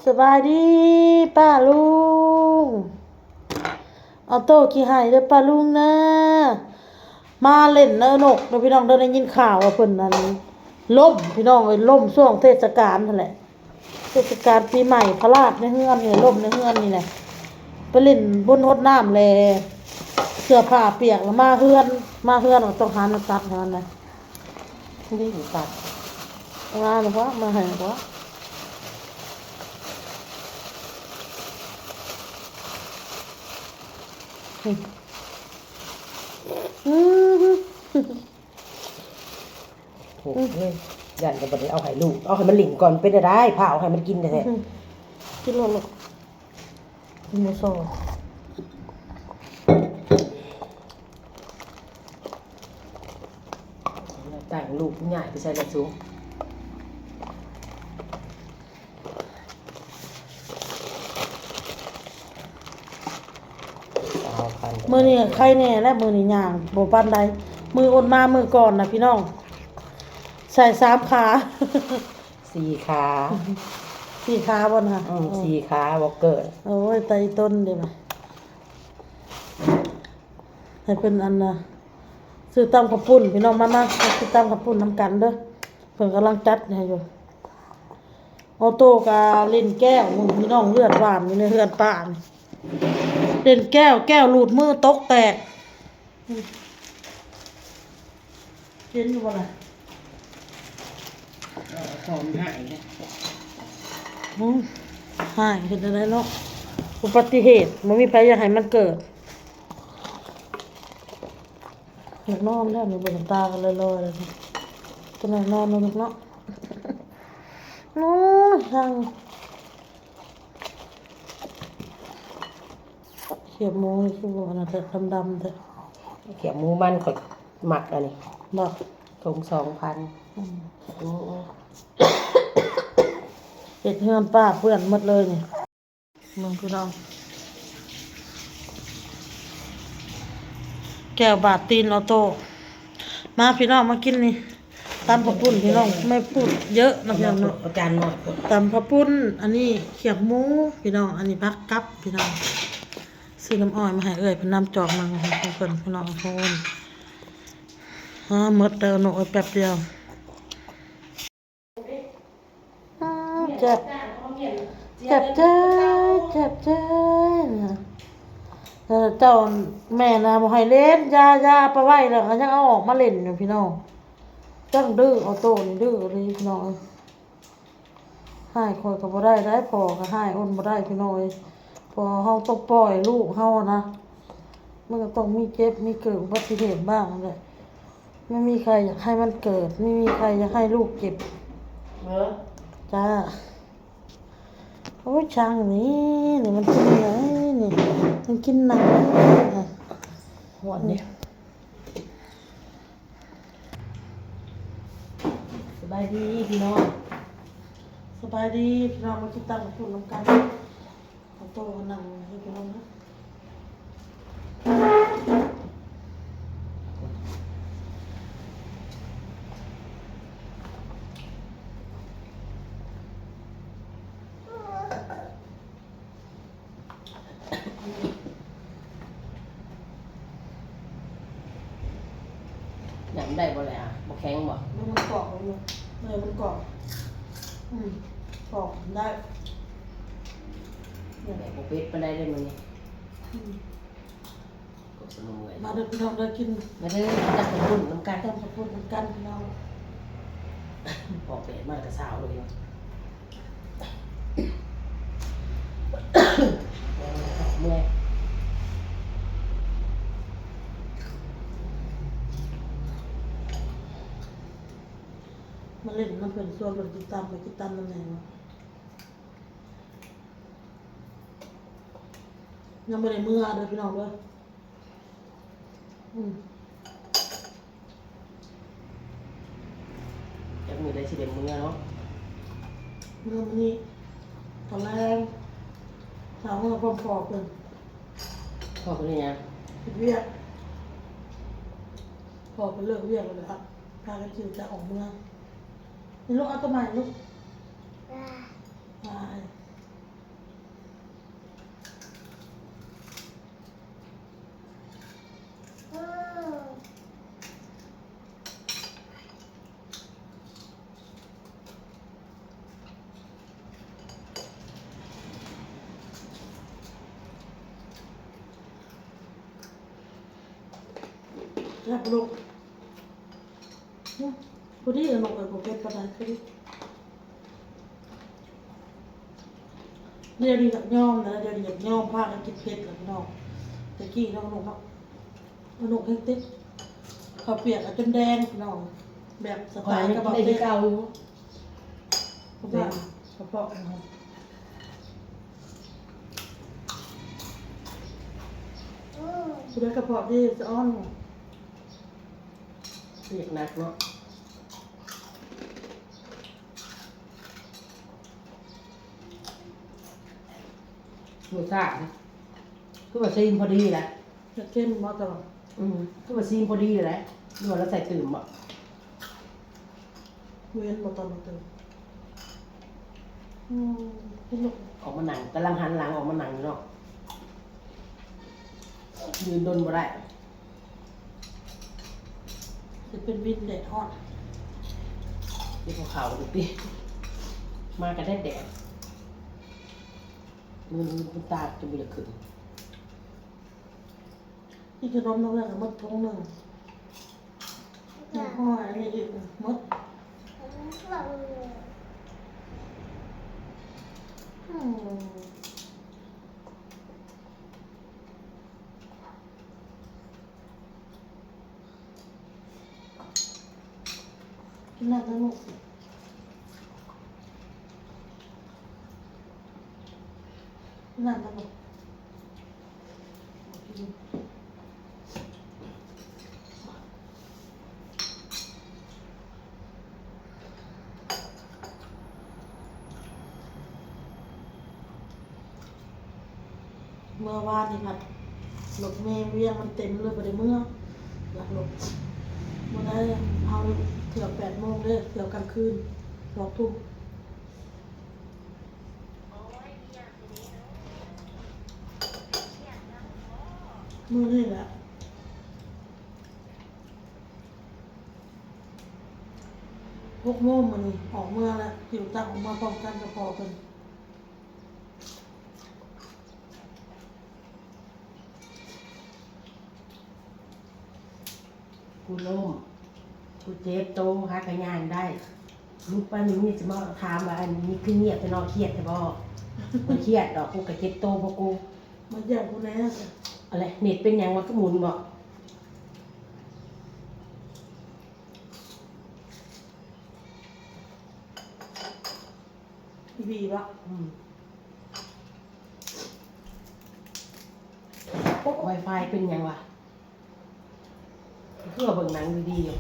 สบายดีป้าลุงเอาโต๊ะขี้ไห้เด้อป้าลุงนะมาเล่นเนอะนกเด้อพี่น้องเด้อได้ยินข่าวว่าเพิ่นนั้นล่มพี่น้องเอ้ยล่มช่วงเทศกาลนั่นแหละเทศกาลปีใหม่พระราชในเฮือนนี่ล่มในเฮือนนี่แหละไปเล่นบนรดน้ำแลเสื้อผ้าเปียกแล้วมาเฮือนต้องหาน้ำตัดเท่านั้นนะนี่ตัดมาหรือวะมาให้หรือวะอืม โอ้ยยันกับบไดเอาให้ลูกเอาให้มันหลิงก่อนเป็นได้ผ่าเอาให้มันกินแท้กินหมดเลยกินหมดโซ่ต่างลูกใหญ่ไปใส่กระสูงมือนี่ใครแน่และมือนี่ย่างโบปันใดมืออดมามือก่อนนะพี่น้องใส่3 ขา 4 ขา 4 ขาบนค่ะ4 ขาบอกเกิดโอ้ยไตต้นเดี๋ยวมาให้เป็นอันนะซื้อตำข้าวปุ้นพี่น้องมาซื้อตำข้าวปุ้นน้ำกันเด้อเพิ่นกำลังจัดให้อยู่ออโต้กาเล่นแก้วมึงพี่น้องเลือดหวานอยู่ในเลือดป่านเล่นแก้วหลุดมือตกแตกเห็นอยู่บ่ล่ะของหายเลยหายเห็นอะไรเนาะอุบัติเหตุมันมีใครอยากให้มันเกิดอยากนอนแล้วมีเบิกตากันลอยๆเลยจะนอนนอนเนาะนอนช่างเขียบหมูนี่คือบอกนะเถอะดำๆเถอะเขียบหมูมันข่อยหมักอันนี้บอก ถุง2,000เห็ดเฮือนป้าเพื่อนหมดเลยนี่มึงพี่น้องแก้วบาดตีนออโต้มาพี่น้องมากินนี่ตำข้าวปุ้นพี่น้องไม่พูดเยอะนะพี่น้องเนาะ อาจารย์หมดตำข้าวปุ้นอันนี้เขียบหมูพี่น้องอันนี้พักกับพี่น้องซื้อน้ำอ้อยมาให้เอ้ยเป็นน้ำจอกมาให้เพิ่นพี่น้องทุกคนหมดเดินหนูแป๊บเดียวเจ็บใจนะเจ้าแม่นะบอกให้เล่นยาไปไว้แล้วก็ยังเอาออกมาเล่นอยู่พี่น้องจังดื้อเอาโต้นี่ดื้อเลยพี่น้องให้คอยก็บ่ได้พอก็ให้อ้นบ่ได้พี่น้องพอเฮาต้องปล่อยลูกเฮานะมันก็ต้องมีเจ็บมีเกิดอุบัติเหตุบ้างแหละไม่มีใครอยากให้มันเกิดไม่มีใครอยากให้ลูกเจ็บจ้าโอ้ยช่างนี่มันกินไหนนี่มันกินหนังหวานเนี่ยสบายดีพี่น้องสบายดีพี่น้องมากินตำกับคุณน้ำกันเอาโต๊ะนั่งให้พี่น้องนะหนังได้บ่เลยบ่แข็งบ่มันเกาะเลยมันเกาะเกาะได้แต่บ่เป็ดปานใดได้มื้อนี้ก็สนุกเลยมาเดินพี่น้องเดินกินมาเด้อจักกระปุ่นน้ำกัน ตำกับคุณน้ำกันพี่น้อง พอเป็ดมากกับสาวเลยเนาะเมื่อยมาเล่นน้ำเป็นส่วนบริจิตามไปจิตามนั่นเองยังไม่ได้มือเด้อพี่น้องเด้อจะมีได้สิเด็ดมือเนาะมือมันนี่ตอนแรกสาวมือพอๆกันพ่อคนนี้ยังเวียกพอไปเลิกเวียกเลยครับพากันจิวจะออกเมืองนี่ลูกเอาตัวใหม่ลูกได้ บลูกพอดีเลยลูกโอเคปะนะพอดีเดี๋ยวดีอยากย่อมนะเดี๋ยวดีอยากย่อมพากันกินเผ็ดกับน้องตะกี้น้องลูกเนาะลูกเฮงติ๊กข้าวเปียกจนแดงน้องแบบสไตล์กระบอก ได้ เต้ เก่าอยู่ เพราะว่ากระเพาะคุณได้กระเพาะที่จะอ้อน เรียกหนักเนาะรสชาติคือว่าซีมพอดีแหละ จะเข้มมาตลอด คือว่าซีมพอดีเลยแหละนวดแล้วใส่ตื่มอ่ะ เว้นมาตลอดเลยพี่ลูก ออกมาหนังกำลังหันหลังออกมาหนังอยู่เนาะยืนดนบ่ได้ จะเป็นวินเด็ดฮอต เดี๋ยวเขาดูดิมากันได้แดดมันตาจะมีขึ้น ที่ขนมน้องเรื่องมดทงหนึ่งห้อยอันนี้อีกมดกินน้ำสนุกกินน้ำสนุกเมื่อวานนี่ผัดหลบเมย์เวียงมันเต็มเลยประเดี๋ยวเมื่ออยากหลบมันได้เอาเถื่อ8 โมงเลยเถื่อกลางคืน2 ทุ่มมือนี่แหละ6 โมงมันนี่ออกเมื่อแล้วหิวจังออกมาพร้อมกันกับพอกัน กูล้มกูเจ็บโตหากระยานได้ลูกป้าหนึ่งนี่จะมาถามว่าอันนี้คือเงียบไปนอนเครียดแต่บ่กูเครียดดอกกูกระเจ็บโตเพราะกู มันอยากกูแน่จ้ะ อะไรเน็ตเป็นหยังวะก็หมุนบ่ ทีวีวะ ไวไฟเป็นหยังวะเพื่อเบิ่งหนังดีๆอยู่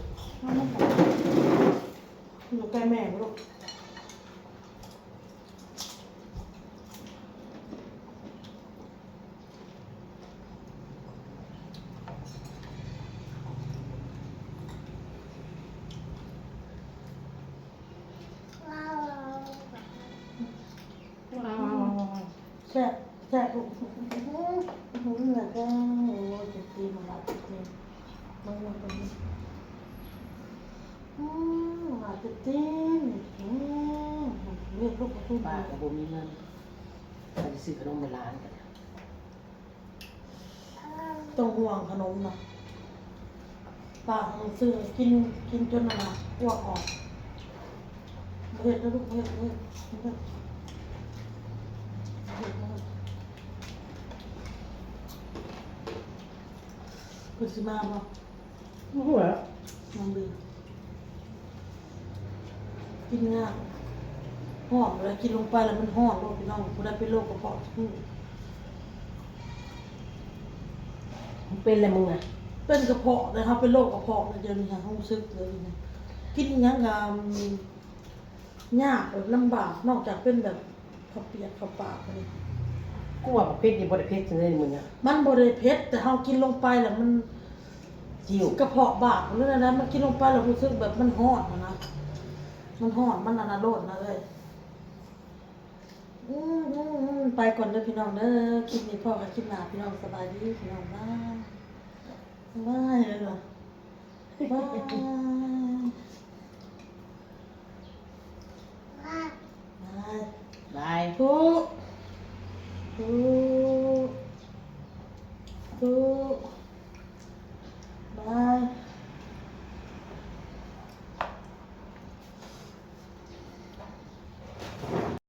อยู่ใกล้แม่ลูกแซ่บแซ่บลูกหนักก็โอ้เจ็บตีมาละเจ็บตีมันตรงนี้หาเจ็บตีเรียกลูกมาพูด ป้ากับบ่มีเงินไปซื้อขนมในร้านกัน ต้องห่วงขนมนะป้าซื้อกินจนอะไรอ้วกออกเห็ดแล้วลูกเห็ดคุณสิมาบ่ หัว น้องดีกินง่ายหอมเวลากินลงไปแล้วมันหอมลูกพี่น้องคุณได้เป็นโรคกระเพาะ มึงเป็นอะไรมึงอ่ะ เป็นกระเพาะนะครับเป็นโรคกระเพาะเดี๋ยวนี้ค่ะห้องซึกเลยนะกินอยังงามยากแบบลำบากนอกจากเป็นแบบข้าวเปียกข้าวปากอะไร กูว่าประเภทนี้บ่ได้เพชรเลยมึงอ่ะ มันบริเผ็ดแต่เรากินลงไปแล้วมัน จิ้ว กระเพาะบากเรื่องนั้นมันกินลงไปแล้วรู้สึกแบบมันหอดนะมันหอดมันอนาโรดนะเลยไปก่อนเด้อพี่น้องเด้อคลิปนี้พ่อกับคลิปหน้าพี่น้องสบายดีพี่น้องนะบายเลยเหรอบายบาย บาย ทุก